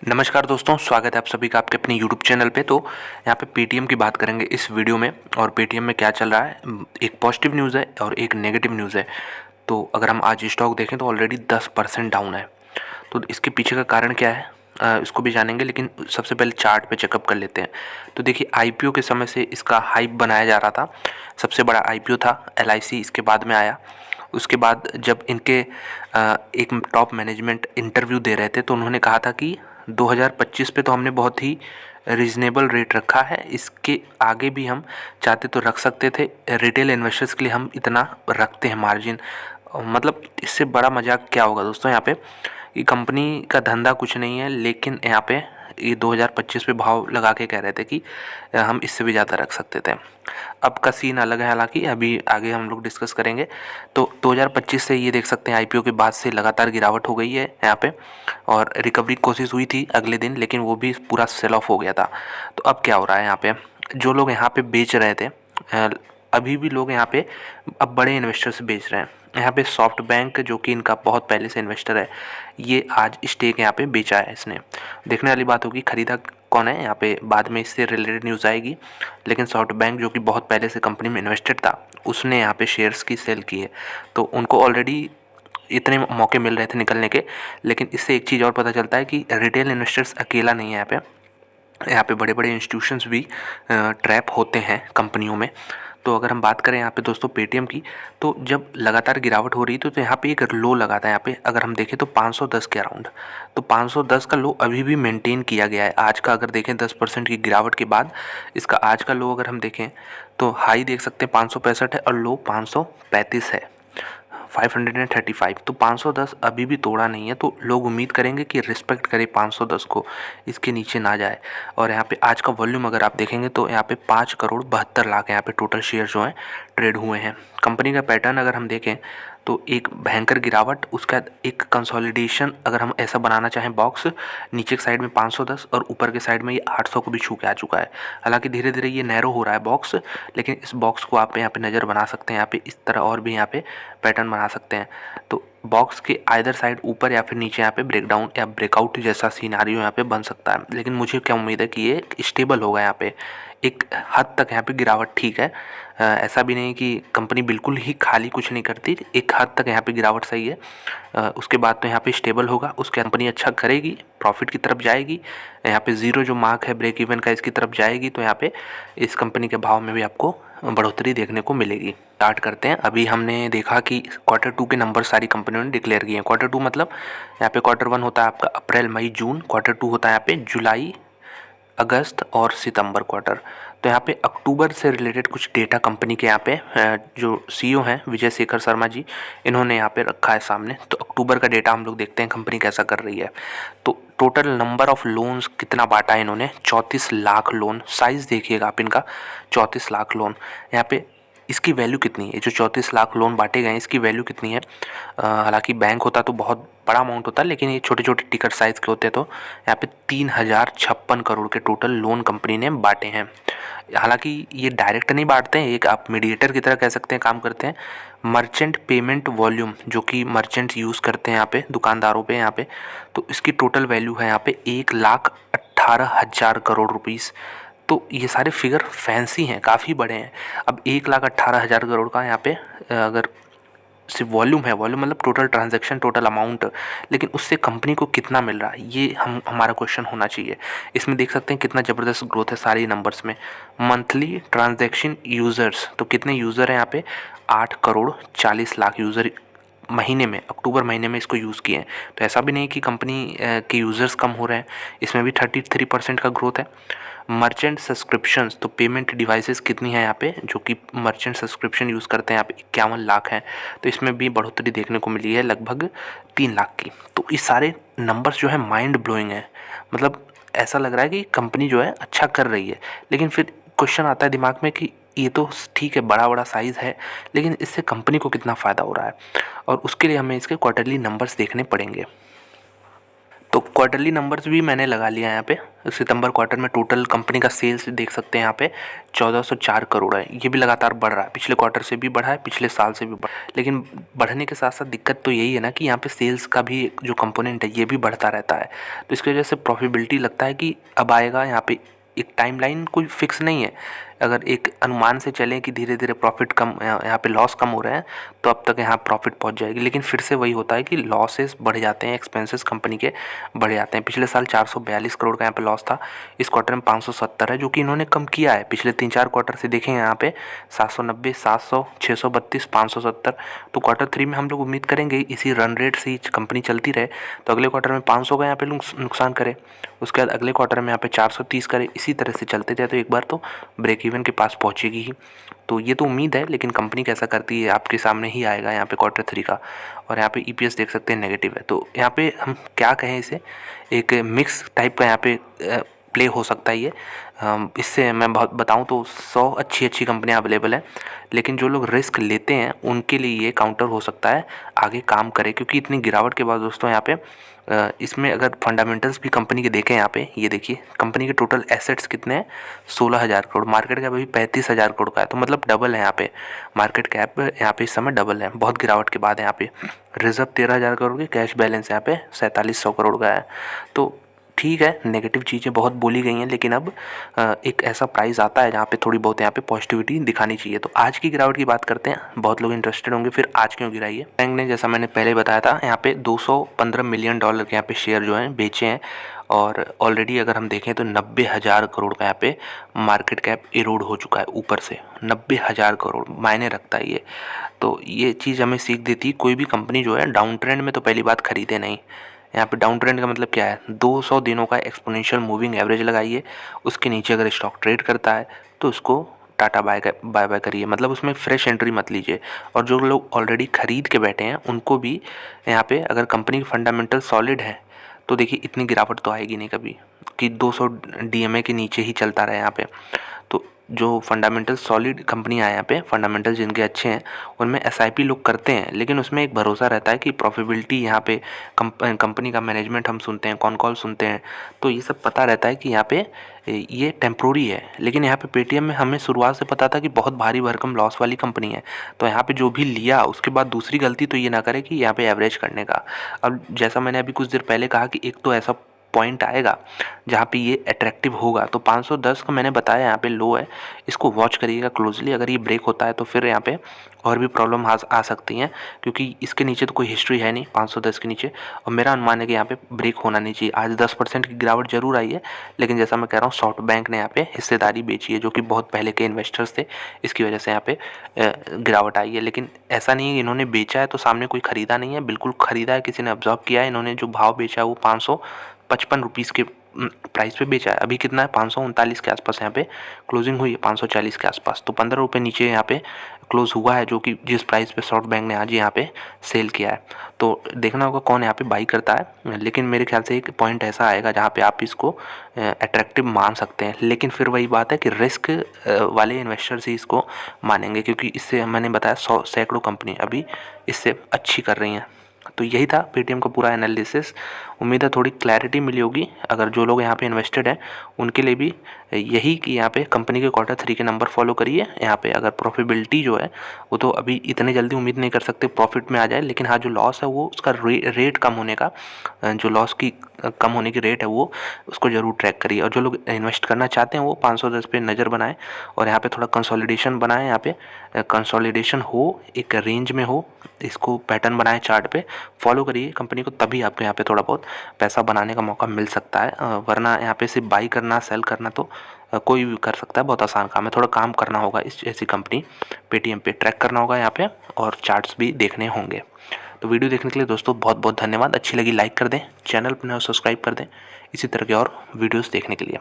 नमस्कार दोस्तों, स्वागत है आप सभी का आपके अपने यूट्यूब चैनल पे। तो यहाँ पे पेटीएम की बात करेंगे इस वीडियो में। और पेटीएम में क्या चल रहा है, एक पॉजिटिव न्यूज़ है और एक नेगेटिव न्यूज़ है। तो अगर हम आज स्टॉक देखें तो ऑलरेडी 10% डाउन है। तो इसके पीछे का कारण क्या है, इसको भी जानेंगे, लेकिन सबसे पहले चार्ट पे चेकअप कर लेते हैं। तो देखिए, आईपीओ के समय से इसका हाइप बनाया जा रहा था। सबसे बड़ा आईपीओ था एलआईसी, इसके बाद में आया। उसके बाद जब इनके एक टॉप मैनेजमेंट इंटरव्यू दे रहे थे तो उन्होंने कहा था कि 2025 पे तो हमने बहुत ही रीज़नेबल रेट रखा है, इसके आगे भी हम चाहते तो रख सकते थे। रिटेल इन्वेस्टर्स के लिए हम इतना रखते हैं मार्जिन। मतलब इससे बड़ा मजाक क्या होगा दोस्तों। यहाँ पे ये कंपनी का धंधा कुछ नहीं है, लेकिन यहाँ पे ये 2025 पे भाव लगा के कह रहे थे कि हम इससे भी ज़्यादा रख सकते थे। अब का सीन अलग है, हालांकि अभी आगे हम लोग डिस्कस करेंगे। तो 2025 से ये देख सकते हैं आईपीओ के बाद से लगातार गिरावट हो गई है यहाँ पे। और रिकवरी की कोशिश हुई थी अगले दिन, लेकिन वो भी पूरा सेल ऑफ हो गया था। तो अब क्या हो रहा है यहाँ पे, जो लोग यहाँ पे बेच रहे थे, अभी भी लोग यहाँ पे अब बड़े इन्वेस्टर्स बेच रहे हैं। यहाँ पे सॉफ्ट बैंक, जो कि इनका बहुत पहले से इन्वेस्टर है, ये आज स्टेक यहाँ पे बेचा है इसने। देखने वाली बात होगी खरीदा कौन है, यहाँ पे बाद में इससे रिलेटेड न्यूज़ आएगी। लेकिन सॉफ्ट बैंक, जो कि बहुत पहले से कंपनी में इन्वेस्टेड था, उसने यहाँ पे शेयर्स की सेल की है। तो उनको ऑलरेडी इतने मौके मिल रहे थे निकलने के। लेकिन इससे एक चीज़ और पता चलता है कि रिटेल इन्वेस्टर्स अकेला नहीं है यहाँ पे। यहाँ पे बड़े बड़े इंस्टीट्यूशंस भी ट्रैप होते हैं कंपनियों में। तो अगर हम बात करें यहाँ पे दोस्तों पेटीएम की, तो जब लगातार गिरावट हो रही थी तो यहाँ पे एक लो लगा था। यहाँ पे अगर हम देखें तो 510 के अराउंड, तो 510 का लो अभी भी मेंटेन किया गया है। आज का अगर देखें 10% की गिरावट के बाद इसका आज का लो अगर हम देखें तो हाई देख सकते हैं 565 है और लो 535 है, 535। तो 510 अभी भी तोड़ा नहीं है। तो लोग उम्मीद करेंगे कि रिस्पेक्ट करे 510 को, इसके नीचे ना जाए। और यहाँ पे आज का वॉल्यूम अगर आप देखेंगे तो यहाँ पे 5 करोड़ 72 लाख यहाँ पे टोटल शेयर जो हैं ट्रेड हुए हैं। कंपनी का पैटर्न अगर हम देखें तो एक भयंकर गिरावट, उसका एक कंसोलिडेशन, अगर हम ऐसा बनाना चाहें बॉक्स, नीचे के साइड में 510 और ऊपर के साइड में ये 800 को भी छू के आ चुका है। हालांकि धीरे धीरे ये नैरो हो रहा है बॉक्स, लेकिन इस बॉक्स को आप यहाँ पे नज़र बना सकते हैं। यहाँ पे इस तरह और भी यहाँ पे पैटर्न बना सकते हैं। तो बॉक्स के आइदर साइड ऊपर या फिर नीचे यहाँ पे ब्रेकडाउन या ब्रेकआउट जैसा सीनारियो यहाँ पे बन सकता है। लेकिन मुझे क्या उम्मीद है कि ये स्टेबल होगा। यहाँ पे एक हद तक यहाँ पे गिरावट ठीक है। ऐसा भी नहीं कि कंपनी बिल्कुल ही खाली कुछ नहीं करती, एक हद तक यहाँ पे गिरावट सही है। उसके बाद तो यहाँ पे स्टेबल होगा, उसके कंपनी अच्छा करेगी, प्रॉफिट की तरफ जाएगी। यहाँ पे ज़ीरो जो मार्क है ब्रेक इवन का, इसकी तरफ जाएगी। तो यहाँ पे इस कंपनी के भाव में भी आपको बढ़ोतरी देखने को मिलेगी। स्टार्ट करते हैं। अभी हमने देखा कि Q2 के नंबर सारी कंपनियों ने डिक्लेयर किए हैं। Q2 मतलब यहाँ पे Q1 होता है आपका अप्रैल मई जून, Q2 होता है यहाँ पे जुलाई अगस्त और सितंबर क्वार्टर। तो यहाँ पे अक्टूबर से रिलेटेड कुछ डेटा कंपनी के यहाँ पे जो सीईओ हैं विजय शेखर शर्मा जी, इन्होंने यहाँ पे रखा है सामने। तो अक्टूबर का डेटा हम लोग देखते हैं कंपनी कैसा कर रही है। तो टोटल नंबर ऑफ लोन्स कितना बांटा है इन्होंने, 34 लाख लोन। साइज़ देखिएगा आप इनका, 34 लाख लोन। यहाँ पे इसकी वैल्यू कितनी है, जो 34 लाख लोन बांटे गए हैं इसकी वैल्यू कितनी है। हालांकि बैंक होता तो बहुत बड़ा अमाउंट होता है, लेकिन ये छोटे छोटे टिकट साइज़ के होते। तो यहाँ पे 3056 करोड़ के टोटल लोन कंपनी ने बांटे हैं। हालांकि ये डायरेक्ट नहीं बांटते हैं, एक आप मीडिएटर की तरह कह सकते हैं काम करते हैं। मर्चेंट पेमेंट वॉल्यूम, जो कि मर्चेंट्स यूज़ करते हैं यहाँ पे दुकानदारों पे यहाँ पे, तो इसकी टोटल वैल्यू है यहाँ पे 1,18,000 करोड़ रुपीज़। तो ये सारे फिगर फैंसी हैं, काफ़ी बड़े हैं। अब 1,18,000 करोड़ का यहाँ पे अगर सिर्फ वॉल्यूम है, वॉल्यूम मतलब टोटल ट्रांजैक्शन, टोटल अमाउंट, लेकिन उससे कंपनी को कितना मिल रहा है, ये हमारा क्वेश्चन होना चाहिए। इसमें देख सकते हैं कितना ज़बरदस्त ग्रोथ है सारी नंबर्स में। मंथली ट्रांजैक्शन यूज़र्स, तो कितने यूज़र हैं यहाँ पे, 8,40,00,000 यूज़र महीने में, अक्टूबर महीने में इसको यूज़ किए हैं। तो ऐसा भी नहीं कि कंपनी के यूज़र्स कम हो रहे हैं, इसमें भी 33% का ग्रोथ है। मर्चेंट सब्सक्रिप्शंस, तो पेमेंट डिवाइसेस कितनी है यहाँ पे, जो कि मर्चेंट सब्सक्रिप्शन यूज़ करते हैं यहाँ पे 51 लाख हैं। तो इसमें भी बढ़ोतरी देखने को मिली है लगभग 3 लाख की। तो ये सारे नंबर्स जो है माइंड ब्लोइंग है। मतलब ऐसा लग रहा है कि कंपनी जो है अच्छा कर रही है, लेकिन फिर क्वेश्चन आता है दिमाग में कि ये तो ठीक है, बड़ा बड़ा साइज़ है, लेकिन इससे कंपनी को कितना फ़ायदा हो रहा है, और उसके लिए हमें इसके क्वार्टरली नंबर्स देखने पड़ेंगे। तो क्वार्टरली नंबर्स भी मैंने लगा लिया है यहाँ पे। सितंबर क्वार्टर में टोटल कंपनी का सेल्स देख सकते हैं यहाँ पे 1404 करोड़ है। ये भी लगातार बढ़ रहा है, पिछले क्वार्टर से भी बढ़ा है, पिछले साल से भी बढ़ा है। लेकिन बढ़ने के साथ साथ दिक्कत तो यही है ना कि यहाँ पे सेल्स का भी जो कंपोनेंट है ये भी बढ़ता रहता है। तो इसकी वजह से प्रॉफिटेबिलिटी लगता है कि अब आएगा। यहाँ पे एक टाइमलाइन कोई फिक्स नहीं है। अगर एक अनुमान से चलें कि धीरे धीरे प्रॉफिट कम, यहाँ पे लॉस कम हो रहे हैं, तो अब तक यहाँ प्रॉफिट पहुँच जाएगी। लेकिन फिर से वही होता है कि लॉसेस बढ़ जाते हैं, एक्सपेंसेस कंपनी के बढ़ जाते हैं। पिछले साल 442 करोड़ का यहाँ पे लॉस था, इस क्वार्टर में 570 है, जो कि इन्होंने कम किया है। पिछले 3-4 क्वार्टर से देखेंगे यहाँ पे 790, 700, 632, 570। तो क्वार्टर 3 में हम लोग उम्मीद करेंगे इसी रन रेट से ही कंपनी चलती रहे, तो अगले क्वार्टर में 500 का यहाँ पे नुकसान करे, उसके बाद अगले क्वार्टर में यहाँ पे 430 करे। इसी तरह से चलते जाए तो एक बार तो ब्रेक इवन के पास पहुँचेगी ही। तो ये तो उम्मीद है, लेकिन कंपनी कैसा करती है आपके सामने ही आएगा यहाँ पे क्वार्टर 3 का। और यहाँ पे ईपीएस देख सकते हैं नेगेटिव है। तो यहाँ पे हम क्या कहें, इसे एक मिक्स टाइप का यहाँ पे प्ले हो सकता है ये। इससे मैं बहुत बताऊं तो 100 अच्छी कंपनियां अवेलेबल हैं, लेकिन जो लोग रिस्क लेते हैं उनके लिए ये काउंटर हो सकता है आगे काम करे। क्योंकि इतनी गिरावट के बाद दोस्तों यहाँ पे इसमें अगर फंडामेंटल्स भी कंपनी के देखें, यहाँ पे ये देखिए कंपनी के टोटल एसेट्स कितने हैं, 16,000 करोड़। मार्केट कैप अभी 35,000 करोड़ का है, तो मतलब डबल है यहाँ पे मार्केट कैप। यहाँ पे इस समय डबल है, बहुत गिरावट के बाद है। यहाँ पे रिजर्व 13,000 करोड़ की, कैश बैलेंस यहाँ पे 4700 करोड़ का है। तो ठीक है, नेगेटिव चीज़ें बहुत बोली गई हैं, लेकिन अब एक ऐसा प्राइस आता है जहाँ पे थोड़ी बहुत यहाँ पे पॉजिटिविटी दिखानी चाहिए। तो आज की गिरावट की बात करते हैं, बहुत लोग इंटरेस्टेड होंगे फिर आज क्यों गिराई है। बैंक ने, जैसा मैंने पहले बताया था, यहाँ पे $215 मिलियन के यहाँ पे शेयर जो हैं बेचे हैं। और ऑलरेडी अगर हम देखें तो 90,000 करोड़ का यहाँ पे मार्केट कैप इरोड हो चुका है ऊपर से। 90,000 करोड़ मायने रखता है ये। तो ये चीज़ हमें सीख देती है, कोई भी कंपनी जो है डाउन ट्रेंड में तो पहली बात खरीदे नहीं। यहाँ पे डाउन ट्रेंड का मतलब क्या है, 200 दिनों का एक्सपोनेंशियल मूविंग एवरेज लगाइए, उसके नीचे अगर स्टॉक ट्रेड करता है तो उसको टाटा बाय बाय करिए, मतलब उसमें फ्रेश एंट्री मत लीजिए। और जो लोग ऑलरेडी खरीद के बैठे हैं उनको भी यहाँ पे, अगर कंपनी की फंडामेंटल सॉलिड है तो देखिए इतनी गिरावट तो आएगी नहीं कभी कि 200 डीएमए के नीचे ही चलता रहे यहाँ पे। तो जो फंडामेंटल सॉलिड कंपनियाँ हैं यहाँ पे, फंडामेंटल जिनके अच्छे हैं, उनमें एसआईपी लोग करते हैं, लेकिन उसमें एक भरोसा रहता है कि प्रॉफिटेबिलिटी यहाँ पे कंपनी का मैनेजमेंट हम सुनते हैं, कॉल सुनते हैं, तो ये सब पता रहता है कि यहाँ पे ये टेम्प्रोरी है। लेकिन यहाँ पे पेटीएम में हमें शुरुआत से पता था कि बहुत भारी भरकम लॉस वाली कंपनी है। तो यहाँ पे जो भी लिया उसके बाद दूसरी गलती तो ये ना करे कि यहाँ पे एवरेज करने का। अब जैसा मैंने अभी कुछ देर पहले कहा कि एक तो ऐसा पॉइंट आएगा जहाँ पे ये अट्रैक्टिव होगा, तो 510 का मैंने बताया यहाँ पे लो है, इसको वॉच करिएगा क्लोजली। अगर ये ब्रेक होता है तो फिर यहाँ पे और भी प्रॉब्लम आ सकती हैं, क्योंकि इसके नीचे तो कोई हिस्ट्री है नहीं 510 के नीचे। और मेरा अनुमान है कि यहाँ पे ब्रेक होना नहीं चाहिए। आज 10% की गिरावट जरूर आई है, लेकिन जैसा मैं कह रहा हूँ सॉफ्ट बैंक ने यहाँ पे हिस्सेदारी बेची है, जो कि बहुत पहले के इन्वेस्टर्स थे, इसकी वजह से यहाँ पे गिरावट आई है। लेकिन ऐसा नहीं है इन्होंने बेचा है तो सामने कोई ख़रीदा नहीं है, बिल्कुल ख़रीदा है, किसी ने ऑब्जर्व किया है। इन्होंने जो भाव बेचा है वो 555 रुपीज़ के प्राइस पे बेचा है। अभी कितना है, 539 के आसपास यहाँ पे क्लोजिंग हुई है, 540 के आसपास। तो 15 रुपये नीचे यहाँ पे क्लोज हुआ है, जो कि जिस प्राइस पे सॉफ्ट बैंक ने आज यहाँ पे सेल किया है। तो देखना होगा कौन यहाँ पे बाई करता है। लेकिन मेरे ख्याल से एक पॉइंट ऐसा आएगा जहाँ पे आप इसको अट्रैक्टिव मान सकते हैं। लेकिन फिर वही बात है कि रिस्क वाले इन्वेस्टर्स ही इसको मानेंगे, क्योंकि इससे मैंने बताया 100 सैकड़ों कंपनी अभी इससे अच्छी कर रही हैं। तो यही था पेटीएम का पूरा एनालिसिस। उम्मीद है थोड़ी क्लैरिटी मिली होगी। अगर जो लोग यहाँ पे इन्वेस्टेड हैं उनके लिए भी यही कि यहाँ पे कंपनी के क्वार्टर 3 के नंबर फॉलो करिए। यहाँ पे अगर प्रॉफिटेबिलिटी जो है वो तो अभी इतने जल्दी उम्मीद नहीं कर सकते प्रॉफिट में आ जाए, लेकिन हाँ जो लॉस है वो उसका रेट कम होने का, जो लॉस की कम होने की रेट है वो उसको ज़रूर ट्रैक करिए। और जो लोग इन्वेस्ट करना चाहते हैं वो 510 पे नज़र बनाएं और यहाँ पे थोड़ा कंसोलिडेशन बनाएं। यहाँ पे कंसोलिडेशन हो, एक रेंज में हो, इसको पैटर्न बनाएं, चार्ट पे फॉलो करिए कंपनी को, तभी आपको यहाँ पे थोड़ा बहुत पैसा बनाने का मौका मिल सकता है। वरना यहाँ पे सिर्फ बाई करना, सेल करना तो कोई भी कर सकता है, बहुत आसान काम है। थोड़ा काम करना होगा, इस ऐसी कंपनी पेटीएम पे ट्रैक करना होगा यहाँ पे, और चार्ट्स भी देखने होंगे। तो वीडियो देखने के लिए दोस्तों बहुत बहुत धन्यवाद। अच्छी लगी लाइक कर दें, चैनल पर सब्सक्राइब कर दें इसी तरह के और वीडियोस देखने के लिए।